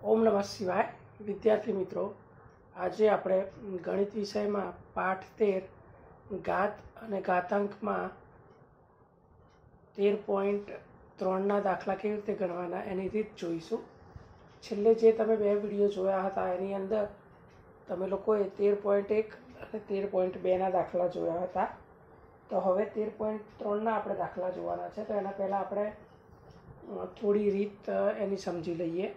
ओम नमः शिवाय। विद्यार्थी मित्रों, आज આપણે ગણિત વિષયમાં પાઠ 13 ઘાત અને ઘાતાંકમાં 13.3ના દાખલા કેવી રીતે ગણવાના એની રીત જોઈશું। છેલ્લે જે તમે બે વિડીયો જોયા હતા એની અંદર તમે લોકોએ 13.1 અને 13.2ના દાખલા જોયા હતા। તો હવે 13.3ના આપણે દાખલા જોવાના છે। તો એના પહેલાં આપણે થોડી રીત એની સમજી લઈએ।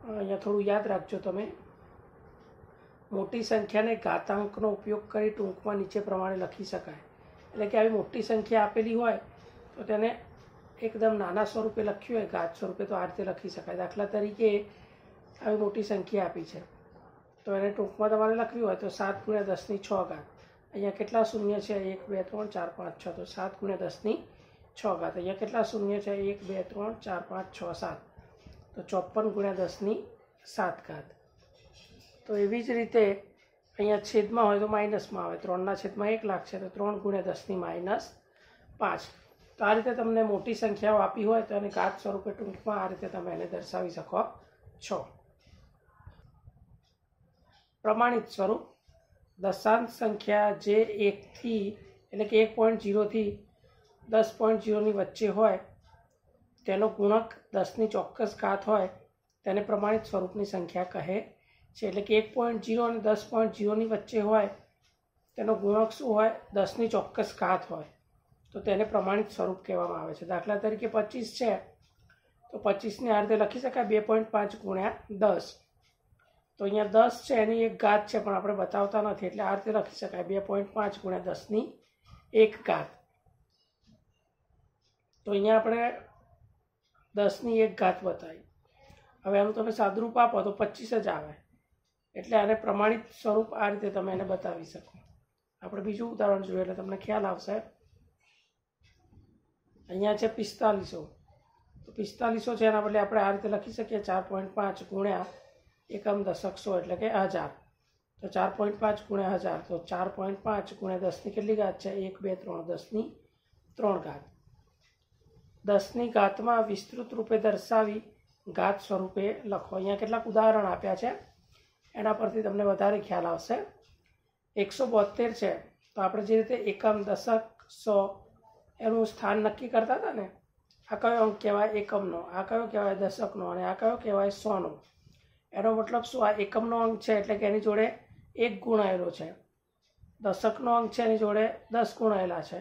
અહીંયા થોડું યાદ રાખજો તમે। મોટી સંખ્યાને ઘાતાંકનો ઉપયોગ કરી ટૂંકમાં નીચે પ્રમાણે લખી શકાય। એટલે કે આવી મોટી સંખ્યા આપેલી હોય તો તેને એકદમ નાના સ્વરૂપે લખ્યું હોય ઘાત સ્વરૂપે તો આ રીતે લખી શકાય। દાખલા તરીકે આવી મોટી સંખ્યા આપી છે તો એને ટૂંકમાં તમારે લખવી હોય તો 7 × 10ની 6 ઘાત। અહીંયા કેટલા શૂન્ય છે? 1 2 3 4 5 6। તો 7 × 10ની 6 ઘાત। અહીંયા કેટલા શૂન્ય છે? 1 2 3 4 5 6 7। તો 54 × 10ની 7 ઘાત। તો એવી જ રીતે અહીંયા છેદમાં હોય તો માઇનસમાં આવે। 3ના છેદમાં 1 લાખ છે તો 3 × 10ની -5। તો આ રીતે તમને મોટી સંખ્યાઓ આપી હોય તો એને ઘાત સ્વરૂપે ટૂંકમાં આ રીતે તમે એને દર્શાવી શકો છો। પ્રમાણિત સ્વરૂપ: દશાંશ સંખ્યા જે 1થી એટલે કે 1.0 થી 10.0ની વચ્ચે હોય તેનો ગુણક 10ની ચોક્કસ ઘાત હોય તેને પ્રમાણિત સ્વરૂપની સંખ્યા કહે છે। એટલે કે 1.0 અને 10.0ની વચ્ચે હોય તેનો ગુણક શું હોય? 10ની ચોક્કસ ઘાત હોય તો તેને પ્રમાણિત સ્વરૂપ કહેવામાં આવે છે। દાખલા તરીકે 25 છે તો 25ને આ રીતે લખી શકાય 2.5 × 10। તો અહીંયા 10 છે એની એક ઘાત છે પણ આપણે બતાવતા નથી એટલે આ રીતે લખી શકાય 2.5 × 10ની 1 ઘાત। તો અહીંયા આપણે 10ની 1 ઘાત બતાવી। હવે આનું તમે સાદુરૂપ આપો તો 25 જ આવે એટલે આને પ્રમાણિત સ્વરૂપ આ રીતે તમે એને બતાવી શકો। આપણે બીજું ઉદાહરણ જોઈએ એટલે તમને ખ્યાલ આવશે। અહીંયા છે 4500 તો 4500 છે એના બદલે આપણે આ રીતે લખી શકીએ 4.5 × એકમ દશક 100 એટલે કે 1000। તો 4.5 × 1000 તો 4.5 × 10ની કેટલી ઘાત છે? 1 2 3 10ની 3 ઘાત। 10ની ઘાતમાં વિસ્તૃત રૂપે દર્શાવી ઘાત સ્વરૂપે લખો। અહીંયા કેટલાક ઉદાહરણ આપ્યા છે એના પરથી તમને વધારે ખ્યાલ આવશે। 172 છે તો આપણે જે રીતે એકમ દશક 100 એનું સ્થાન નક્કી કરતા હતા ને, આ કયો અંક કહેવાય? એકમનો। આ કયો કહેવાય? દશકનો। અને આ કયો કહેવાય? 100નો। એનો મતલબ શું? આ એકમનો અંક છે એટલે કે એની જોડે 1 ગુણાયેલો છે, દશકનો અંક છે એની જોડે 10 ગુણાયેલા છે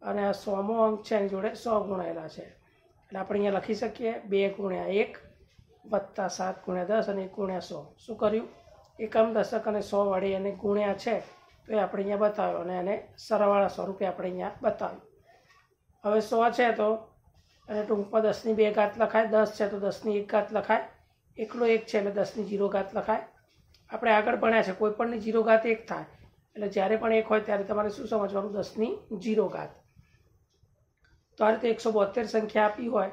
અને આ 100મો અંક છે એની જોડે 100 ગુણાયેલા છે। એટલે આપણે અહીંયા લખી શકીએ 2 × 1 + 7 × 10 અને 1 × 100। શું કર્યું? એકમ દશક અને 100 વડે એને ગુણ્યા છે તો એ આપણે અહીંયા બતાવ્યો અને એને સરવાળા સ્વરૂપે આપણે અહીંયા બતાવ્યું। હવે 100 છે તો એને ટૂંકમાં 10ની 2 ઘાત લખાય, 10 છે તો 10ની 1 ઘાત લખાય, એકલો 1 છે એટલે 10ની 0 ઘાત લખાય। આપણે આગળ ભણ્યા છે કોઈ પણની 0 ઘાત 1 થાય એટલે જ્યારે પણ 1 હોય ત્યારે તમારે શું સમજવાનું? 10ની 0 ઘાત। તો આ રીતે 172 સંખ્યા આપી હોય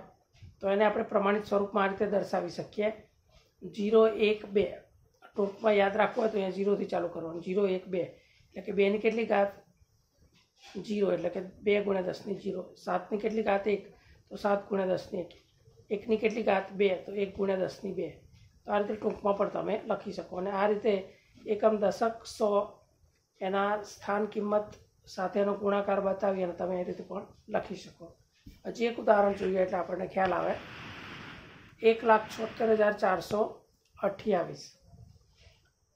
તો એને આપણે પ્રમાણિત સ્વરૂપમાં આ રીતે દર્શાવી શકીએ 0 1 2। ટૂંકમાં યાદ રાખવું હોય તો અહીંયા 0થી ચાલુ કરવાનું 0 1 2 એટલે કે 2ની કેટલી ઘાત? 0 એટલે કે 2 × 10ની 0। 7ની કેટલી ઘાત? 1 તો 7 × 10ની 1। 1ની કેટલી ઘાત? 2 તો 1 × 10ની 2। તો આ રીતે ટૂંકમાં પણ તમે લખી શકો અને આ રીતે એકમ દશક 100 એના સ્થાન કિંમત સાથેનો ગુણાકાર બતાવી અને તમે એ રીતે પણ લખી શકો। હજી એક ઉદાહરણ જોઈએ એટલે આપણને ખ્યાલ આવે। 1,76,428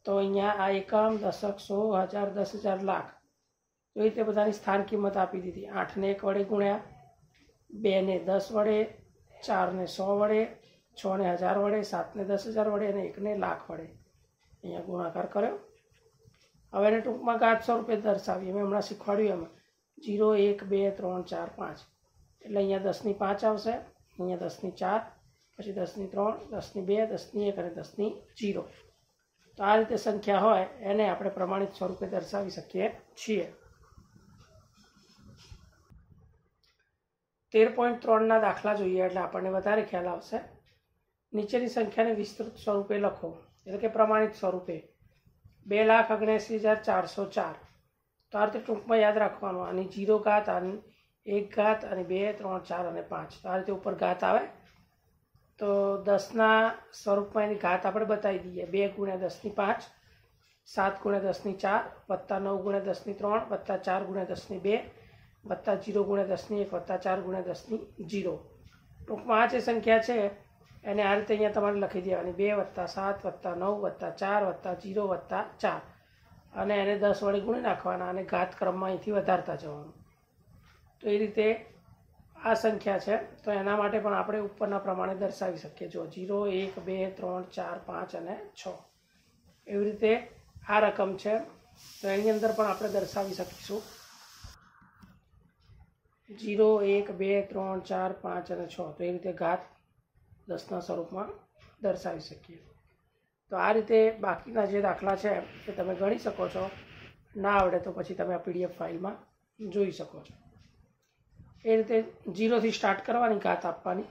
તો અહીંયા આ એકમ દશક 100 1000 10,000 લાખ તો એ રીતે બધાની સ્થાન કિંમત આપી દીધી। 8ને 1 વડે ગુણ્યા, 2ને 10 વડે, 4ને 100 વડે, 6ને 1000 વડે, 7ને 10,000 વડે અને 1ને લાખ વડે અહીંયા ગુણાકાર કર્યો। હવે એને ટૂંકમાં ઘાત સ્વરૂપે દર્શાવીએ। મેં હમણાં શીખવાડ્યું એમાં 0 1 2 3 4 5 એટલે અહીંયા 10ની 5 આવશે, અહીંયા 10ની 4, પછી 10ની 3, 10ની 2, 10ની 1 અને 10ની 0। તો આ રીતે સંખ્યા હોય એને આપણે પ્રમાણિત સ્વરૂપે દર્શાવી શકીએ છીએ। 13.3ના દાખલા જોઈએ એટલે આપણને વધારે ખ્યાલ આવશે। નીચેની સંખ્યાને વિસ્તૃત સ્વરૂપે લખો એટલે કે પ્રમાણિત સ્વરૂપે 2,79,404। તો આ રીતે ટૂંકમાં યાદ રાખવાનું આની 0 ઘાત, આની 1 ઘાત અને 2 3 4 અને 5। તો આ રીતે ઉપર ઘાત આવે તો 10ના સ્વરૂપમાં એની ઘાત આપણે બતાવી દઈએ. 2 ગુણ્યા 10ની 5, 7 ગુણ્યા 10ની 4, વત્તા 9 ગુણ્યા 10ની 3, વત્તા 4 ગુણ્યા 10ની 2, વત્તા 0 ગુણ્યા 10ની 1, વત્તા 4 ગુણ્યા 10ની 0. ટૂંકમાં આ જે સંખ્યા છે એને આ રીતે અહીંયા તમારે લખી દેવાની. 2 વત્તા 7 વત્તા 9 વત્તા 4 વત્તા 0 વત્તા 4, અને એને 10 વડે ગુણી નાખવાના અને ઘાત ક્રમમાં અહીંથી વધારતા જવાનું. તો એ રીતે આ સંખ્યા છે. તો એના માટે પણ આપણે ઉપરના પ્રમાણે દર્શાવી શકીએ. જો 0, 1, 2, 3, 4, 5 અને 6 એવી રીતે આ રકમ છે. તો એની અંદર પણ આપણે દર્શાવી શકીશું 0, 1, 2, 3, 4, 5 અને 6. તો એ રીતે ઘાત 10ના સ્વરૂપમાં દર્શાવી શકીએ. તો આ રીતે બાકીના જે દાખલા છે એ તમે ગણી શકો છો. ના આવડે તો પછી તમે આ PDF ફાઇલમાં જોઈ શકો છો. એ રીતે 0થી સ્ટાર્ટ કરવાની ઘાત આપવાની.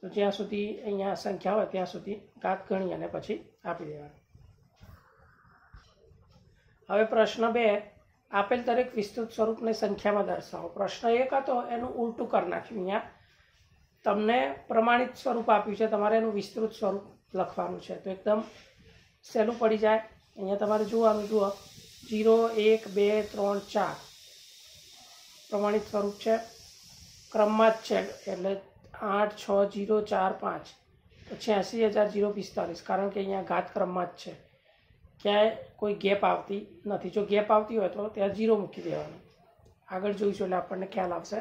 તો જ્યાં સુધી અહીંયા સંખ્યા હોય ત્યાં સુધી ઘાત ગણી અને પછી આપી દેવાની. હવે પ્રશ્ન 2, આપેલ દરેક વિસ્તૃત સ્વરૂપને સંખ્યામાં દર્શાવો. પ્રશ્ન 1 હતો એનું ઉલટું કરી નાખ્યું. અહીંયા તમને પ્રમાણિત સ્વરૂપ આપ્યું છે, તમારે એનું વિસ્તૃત સ્વરૂપ લખવાનું છે. તો એકદમ સહેલું પડી જાય. અહીંયા તમારે જોવાનું, જુઓ 0, 1, 2, 3, 4 પ્રમાણિત સ્વરૂપ છે, ક્રમમાં જ છે. એટલે 8, 6, 0, 4, 5 તો 86,045, કારણ કે અહીંયા ઘાત ક્રમમાં જ છે, ક્યાંય કોઈ ગેપ આવતી નથી. જો ગેપ આવતી હોય તો ત્યાં 0 મૂકી દેવાનું. આગળ જોઈશું એટલે આપણને ખ્યાલ આવશે.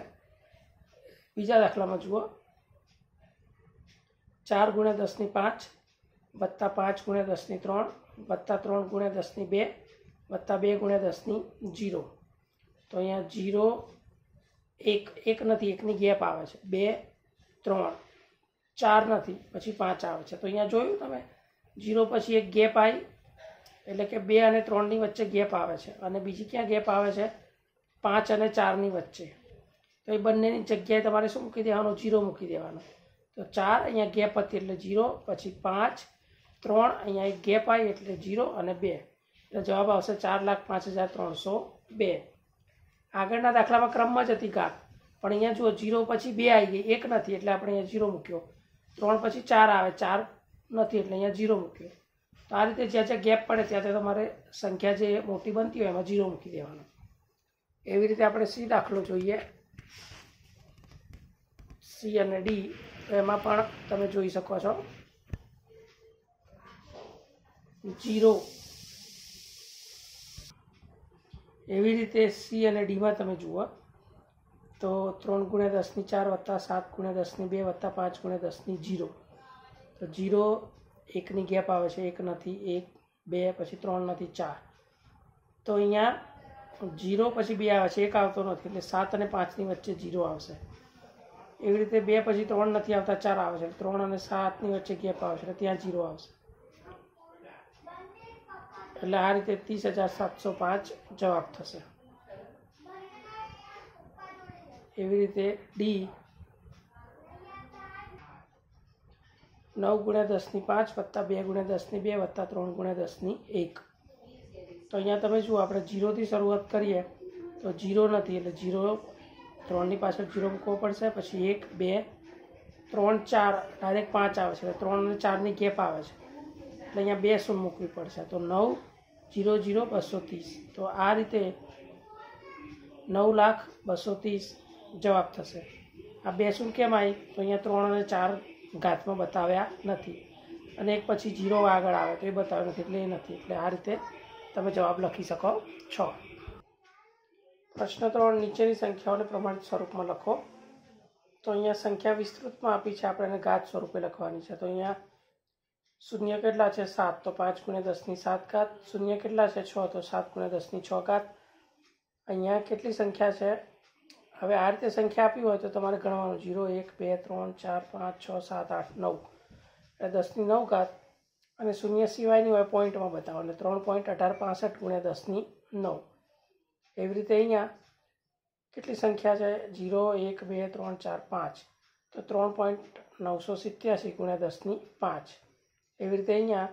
બીજા દાખલામાં જુઓ 4 ગુણ્યા 10ની 5, વત્તા 5 ગુણ્યા 10ની 3, વત્તા 3 ગુણ્યા 10ની 2, વત્તા 2 ગુણ્યા 10ની 0. તો અહીંયા 0, 1 નથી, 1ની ગેપ આવે છે. 2, 3, 4 નથી, પછી 5 આવે છે. તો અહીંયા જોયું તમે 0 પછી એક ગેપ આવી, એટલે કે 2 અને 3ની વચ્ચે ગેપ આવે છે. અને બીજી ક્યાં ગેપ આવે છે? 5 અને 4ની વચ્ચે. તો એ બંનેની જગ્યાએ તમારે શું મૂકી દેવાનું? 0 મૂકી દેવાનું. તો 4 અહીંયા ગેપ હતી એટલે 0, પછી 5, 3 અહીંયા એક ગેપ આવી એટલે 0 અને 2. એટલે જવાબ આવશે 4,05,302. આગળના દાખલામાં ક્રમમાં જ હતી ઘાત, પણ અહીંયા જુઓ 0 પછી 2 આવી ગઈ, 1 નથી એટલે આપણે અહીંયા 0 મૂક્યો. 3 પછી 4 આવે, 4 નથી એટલે અહીંયા 0 મૂક્યો. તો આ રીતે જ્યાં જ્યાં ગેપ પડે ત્યાં તમારે સંખ્યા જે મોટી બનતી હોય એમાં 0 મૂકી દેવાનો. એવી રીતે આપણે C દાખલો જોઈએ, C અને D. તો એમાં પણ તમે જોઈ શકો છો 0. એવી રીતે C અને Dમાં તમે જુઓ તો 3 ગુણ્યા 10ની 4, વત્તા 7 ગુણ્યા 10ની 2, વત્તા 5 ગુણ્યા 10ની 0. તો 0, 1ની ગેપ આવે છે, 1 નથી, 1, 2, પછી 3 નથી, 4. તો અહીંયા 0 પછી 2 આવે છે, 1 આવતો નથી, એટલે 7 અને 5ની વચ્ચે 0 આવશે. એવી રીતે 2 પછી 3 નથી આવતા, 4 આવે છે, 3 અને 7ની વચ્ચે ગેપ આવે છે, એટલે ત્યાં 0 આવશે. એટલે આ રીતે 30,705 જવાબ થશે. એવી રીતે D 9 ગુણ્યા 10ની 5, વત્તા 2 ગુણ્યા 10ની 2, વત્તા 3 ગુણ્યા 10ની 1. તો અહીંયા તમે જુઓ, આપણે 0થી શરૂઆત કરીએ તો 0 નથી એટલે 0, 3ની પાછળ 0 મૂકવો પડશે, પછી 1, 2, 3, 4 ડાયરેક્ટ 5 આવે છે, 3 અને 4ની ગેપ આવે છે એટલે અહીંયા 2 શૂન્ય મૂકવી પડશે. તો 9, 0, 0, 230. તો આ રીતે 9,02,30 જવાબ થશે. આ 2 શૂન્ય કેમ આવી? તો અહીંયા 3 અને 4 ઘાતમાં બતાવ્યા નથી, અને એક પછી 0 આગળ આવે તો એ બતાવ્યું નથી એટલે એ નથી. એટલે આ રીતે તમે જવાબ લખી શકો છો. પ્રશ્ન 3, નીચેની સંખ્યાઓને પ્રમાણિત સ્વરૂપમાં લખો. તો અહીંયા સંખ્યા વિસ્તૃતમાં આપી છે, આપણે એને ઘાત સ્વરૂપે લખવાની છે. તો અહીંયા શૂન્ય કેટલા છે? 7. તો 5 ગુણ્યા 10ની 7 ઘાત. શૂન્ય કેટલા છે? 6. તો 7 ગુણ્યા 10ની 6 ઘાત. અહીંયા કેટલી સંખ્યા છે? હવે આ રીતે સંખ્યા આપી હોય તો તમારે ગણવાનું 0, 1, 2, 3, 4, 5, 6, 7, 8, 9. એટલે 10ની 9 ઘાત. અને શૂન્ય સિવાયની હોય પોઈન્ટમાં બતાવો, એટલે 3.1865 ગુણ્યા 10ની 9. એવી રીતે અહીંયા કેટલી સંખ્યા છે? 0, 1, 2, 3, 4, 5. તો 3.987 ગુણ્યા 10ની 5. એવી રીતે અહીંયા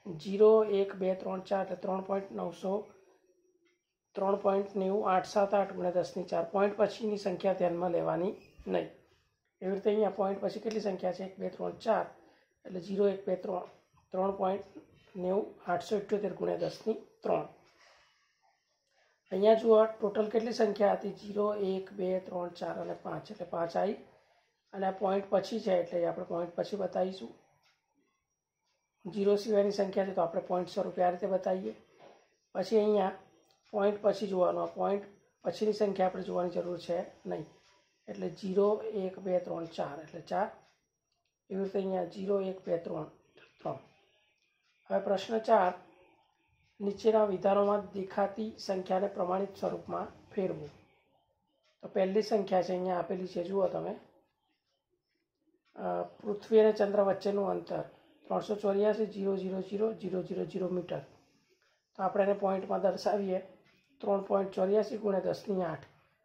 0, 1, 2, 3, 4 એટલે 3.90878 ગુણ્યા 10ની 4. પોઈન્ટ પછીની સંખ્યા ધ્યાનમાં લેવાની નહીં. એવી રીતે અહીંયા પોઈન્ટ પછી કેટલી સંખ્યા છે 1 2 3 4 એટલે 0 1 2 3 3.90 878 ગુણ્યા 10⁻3 અહીંયા જુઓ ટોટલ કેટલી સંખ્યા હતી 0 1 2 3 4 અને 5 એટલે 5 આવી અને આ પોઈન્ટ પછી છે એટલે આપણે પોઈન્ટ પછી બતાવીશું 0 સિવાયની સંખ્યા છે તો આપણે પોઈન્ટ સ્વરૂપે આ રીતે બતાવીએ પછી અહીંયા પોઈન્ટ પછી જોવાનું આ પોઈન્ટ પછીની સંખ્યા આપણે જોવાની જરૂર છે નહીં એટલે 0 1 2 3 4 એટલે 4 એવી રીતે અહીંયા 0 1 2 3 3 હવે પ્રશ્ન 4 નીચેના વિધાનોમાં દેખાતી સંખ્યાને પ્રમાણિત સ્વરૂપમાં ફેરવું તો પહેલી સંખ્યા છે અહીંયા આપેલી છે જુઓ તમે પૃથ્વી અને ચંદ્ર વચ્ચેનું અંતર 384,000,000 મીટર તો આપણે એને પોઈન્ટમાં દર્શાવીએ 3.84 ગુણ્યા 10⁸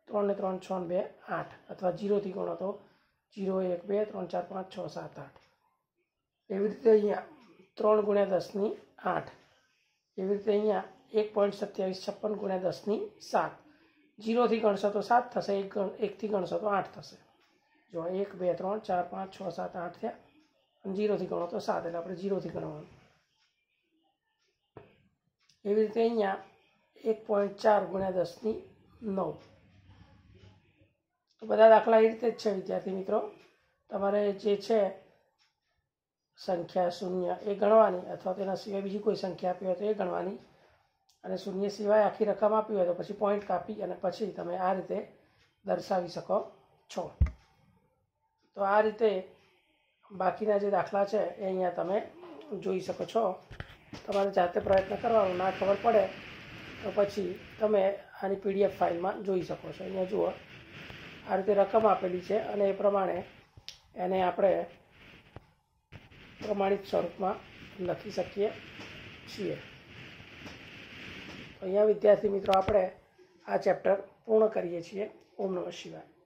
3 ને 3 6 2 8 અથવા 0થી ગણો તો 0 1 2 3 4 5 6 7 8 એવી રીતે અહીંયા 3 ગુણ્યા 10⁸ એવી રીતે અહીંયા 1.2756 ગુણ્યા 10⁻7 0થી ગણશો તો 7 થશે 1થી ગણશો તો 8 થશે જો 1 2 3 4 5 6 7 8 થયા અને 0થી ગણો તો 7 એટલે આપણે 0થી ગણવાનું એવી રીતે અહીંયા 1.4 ગુણ્યા 10⁹ તો બધા દાખલા એ રીતે જ છે વિદ્યાર્થી મિત્રો તમારે જે છે સંખ્યા શૂન્ય એ ગણવાની અથવા તેના સિવાય બીજી કોઈ સંખ્યા આપી હોય તો એ ગણવાની અને શૂન્ય સિવાય આખી રકમ આપી હોય તો પછી પોઈન્ટ કાપી અને પછી તમે આ રીતે દર્શાવી શકો છો તો આ રીતે બાકીના જે દાખલા છે એ અહીંયા તમે જોઈ શકો છો તમારે જાતે પ્રયત્ન કરવાનો ના ખબર પડે તો પછી તમે આની PDF ફાઇલમાં જોઈ શકો છો અહીંયા જુઓ આ રીતે રકમ આપેલી છે અને એ પ્રમાણે એને આપણે પ્રમાણિત સ્વરૂપમાં લખી શકીએ છીએ તો અહીંયા વિદ્યાર્થી મિત્રો આપણે આ ચેપ્ટર પૂર્ણ કરીએ છીએ ઓમ નમઃ શિવાય